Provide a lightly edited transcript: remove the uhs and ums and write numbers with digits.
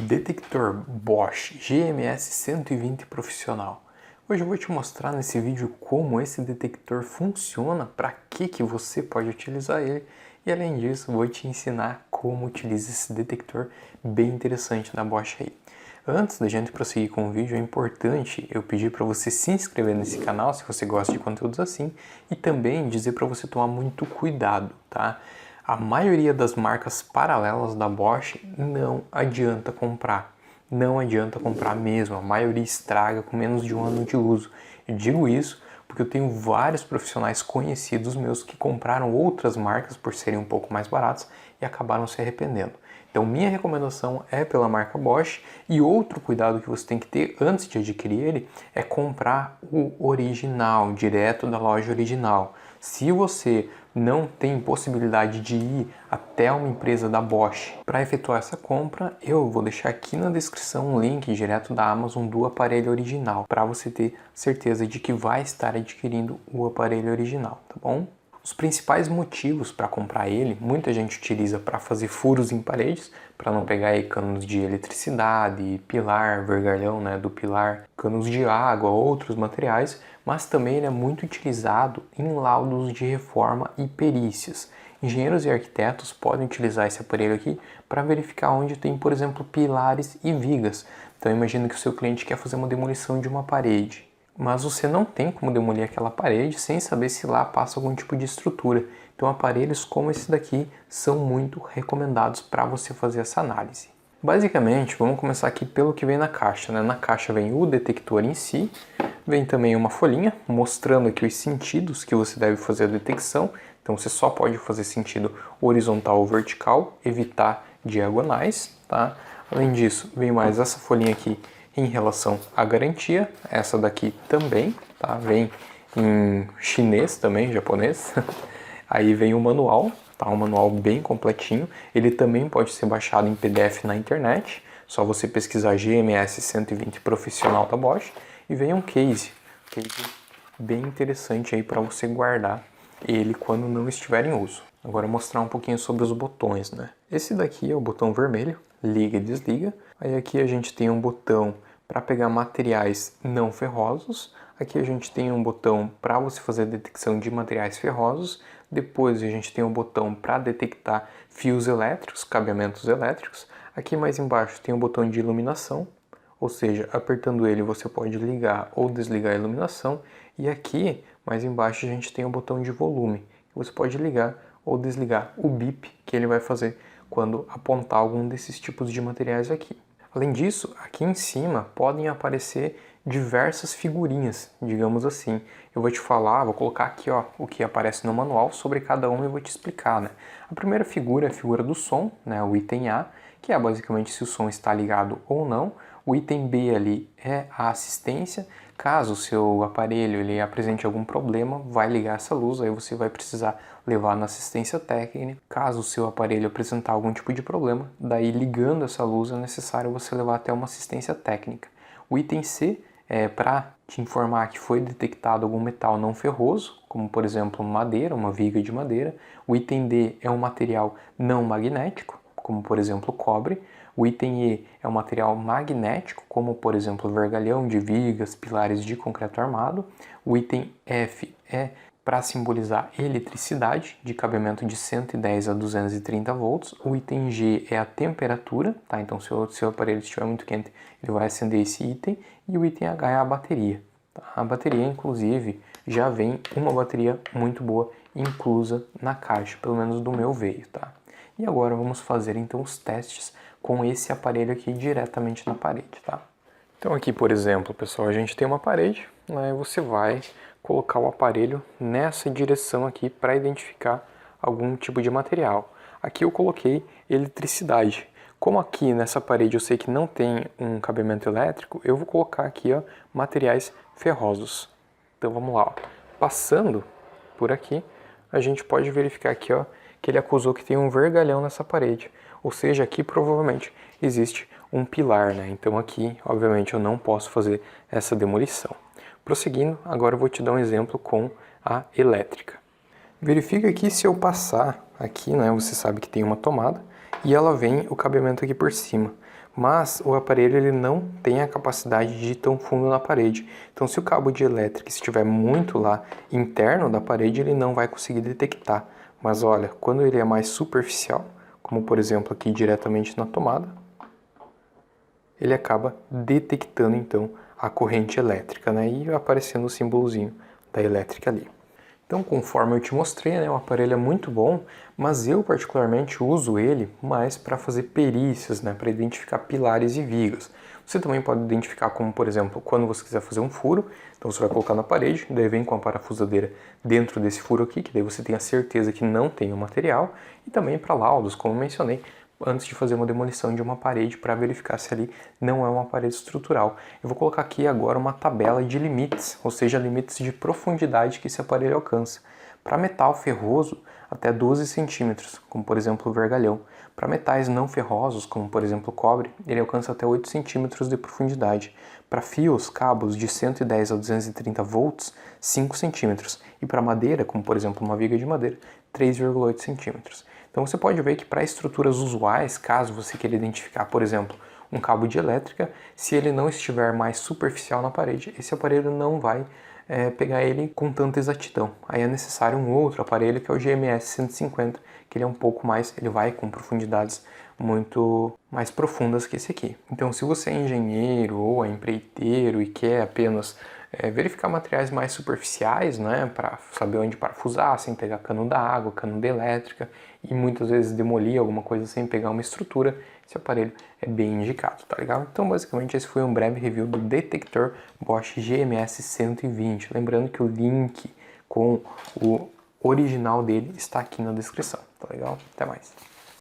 Detector Bosch GMS 120 profissional. Hoje eu vou te mostrar nesse vídeo como esse detector funciona, para que você pode utilizar ele e além disso vou te ensinar como utiliza esse detector bem interessante da Bosch aí. Antes da gente prosseguir com o vídeo, é importante eu pedir para você se inscrever nesse canal se você gosta de conteúdos assim e também dizer para você tomar muito cuidado, tá? A maioria das marcas paralelas da Bosch não adianta comprar. Não adianta comprar mesmo, a maioria estraga com menos de um ano de uso. Eu digo isso porque eu tenho vários profissionais conhecidos meus que compraram outras marcas por serem um pouco mais baratas e acabaram se arrependendo. Então minha recomendação é pela marca Bosch e outro cuidado que você tem que ter antes de adquirir ele é comprar o original, direto da loja original. Se você não tem possibilidade de ir até uma empresa da Bosch para efetuar essa compra, eu vou deixar aqui na descrição um link direto da Amazon do aparelho original, para você ter certeza de que vai estar adquirindo o aparelho original, tá bom? Os principais motivos para comprar ele, muita gente utiliza para fazer furos em paredes, para não pegar aí canos de eletricidade, pilar, vergalhão, né, do pilar, canos de água, outros materiais, mas também ele é muito utilizado em laudos de reforma e perícias. Engenheiros e arquitetos podem utilizar esse aparelho aqui para verificar onde tem, por exemplo, pilares e vigas. Então imagina que o seu cliente quer fazer uma demolição de uma parede, mas você não tem como demolir aquela parede sem saber se lá passa algum tipo de estrutura. Então aparelhos como esse daqui são muito recomendados para você fazer essa análise. Basicamente, vamos começar aqui pelo que vem na caixa, né? Na caixa vem o detector em si, vem também uma folhinha mostrando aqui os sentidos que você deve fazer a detecção. Então você só pode fazer sentido horizontal ou vertical, evitar diagonais, tá? Além disso, vem mais essa folhinha aqui em relação à garantia, essa daqui também, tá? Vem em chinês também, japonês. Aí vem o manual, tá? Um manual bem completinho. Ele também pode ser baixado em PDF na internet, só você pesquisar GMS 120 profissional da Bosch. E vem um case bem interessante aí para você guardar ele quando não estiver em uso. Agora eu vou mostrar um pouquinho sobre os botões, né? Esse daqui é o botão vermelho, liga e desliga. Aí aqui a gente tem um botão para pegar materiais não ferrosos. Aqui a gente tem um botão para você fazer a detecção de materiais ferrosos. Depois a gente tem um botão para detectar fios elétricos, cabeamentos elétricos. Aqui mais embaixo tem um botão de iluminação, ou seja, apertando ele você pode ligar ou desligar a iluminação. E aqui mais embaixo a gente tem um botão de volume, você pode ligar ou desligar o bip que ele vai fazer quando apontar algum desses tipos de materiais aqui. Além disso, aqui em cima podem aparecer diversas figurinhas, digamos assim. Eu vou te falar, vou colocar aqui ó, o que aparece no manual sobre cada um e vou te explicar, né? A primeira figura é a figura do som, né? O item A, que é basicamente se o som está ligado ou não. O item B ali é a assistência. Caso o seu aparelho ele apresente algum problema, vai ligar essa luz, aí você vai precisar levar na assistência técnica. Caso o seu aparelho apresentar algum tipo de problema, daí ligando essa luz é necessário você levar até uma assistência técnica. O item C é para te informar que foi detectado algum metal não ferroso, como por exemplo madeira, uma viga de madeira. O item D é um material não magnético, como por exemplo cobre. O item E é um material magnético, como por exemplo vergalhão de vigas, pilares de concreto armado. O item F é para simbolizar eletricidade, de cabimento de 110 a 230 volts. O item G é a temperatura, tá? Então se o seu aparelho estiver muito quente, ele vai acender esse item. E o item H é a bateria. Tá? A bateria, inclusive, já vem uma bateria muito boa inclusa na caixa, pelo menos do meu veio, tá? E agora vamos fazer então os testes com esse aparelho aqui diretamente na parede, tá? Então aqui, por exemplo, pessoal, a gente tem uma parede, né? Você vai colocar o aparelho nessa direção aqui para identificar algum tipo de material. Aqui eu coloquei eletricidade. Como aqui nessa parede eu sei que não tem um cabimento elétrico, eu vou colocar aqui ó, materiais ferrosos. Então vamos lá, ó. Passando por aqui, a gente pode verificar aqui ó, que ele acusou que tem um vergalhão nessa parede. Ou seja, aqui provavelmente existe um pilar, né? Então aqui, obviamente, eu não posso fazer essa demolição. Prosseguindo, agora eu vou te dar um exemplo com a elétrica. Verifica aqui se eu passar aqui, né? Você sabe que tem uma tomada e ela vem o cabimento aqui por cima. mas o aparelho ele não tem a capacidade de ir tão fundo na parede. Então, se o cabo de elétrica estiver muito lá interno da parede, ele não vai conseguir detectar. Mas olha, quando ele é mais superficial, como por exemplo aqui diretamente na tomada, ele acaba detectando então a corrente elétrica, né? E aparecendo o símbolozinho da elétrica ali. Então, conforme eu te mostrei, né, o aparelho é muito bom, mas eu particularmente uso ele mais para fazer perícias, né, para identificar pilares e vigas. Você também pode identificar como, por exemplo, quando você quiser fazer um furo, então você vai colocar na parede, daí vem com a parafusadeira dentro desse furo aqui, que daí você tem a certeza que não tem o material, e também para laudos, como eu mencionei, antes de fazer uma demolição de uma parede para verificar se ali não é uma parede estrutural. Eu vou colocar aqui agora uma tabela de limites, ou seja, limites de profundidade que esse aparelho alcança. Para metal ferroso, até 12 centímetros, como por exemplo o vergalhão. Para metais não ferrosos, como por exemplo o cobre, ele alcança até 8 centímetros de profundidade. Para fios, cabos de 110 a 230 volts, 5 centímetros. E para madeira, como por exemplo uma viga de madeira, 3,8 centímetros. Então você pode ver que para estruturas usuais, caso você queira identificar, por exemplo, um cabo de elétrica, se ele não estiver mais superficial na parede, esse aparelho não vai pegar ele com tanta exatidão. Aí é necessário um outro aparelho que é o GMS 150, que ele é um pouco mais, ele vai com profundidades muito mais profundas que esse aqui. Então se você é engenheiro ou é empreiteiro e quer apenas verificar materiais mais superficiais, né, para saber onde parafusar, sem pegar cano da água, cano da elétrica e muitas vezes demolir alguma coisa sem pegar uma estrutura, esse aparelho é bem indicado, tá legal? Então basicamente esse foi um breve review do detector Bosch GMS 120. Lembrando que o link com o original dele está aqui na descrição, tá legal? Até mais!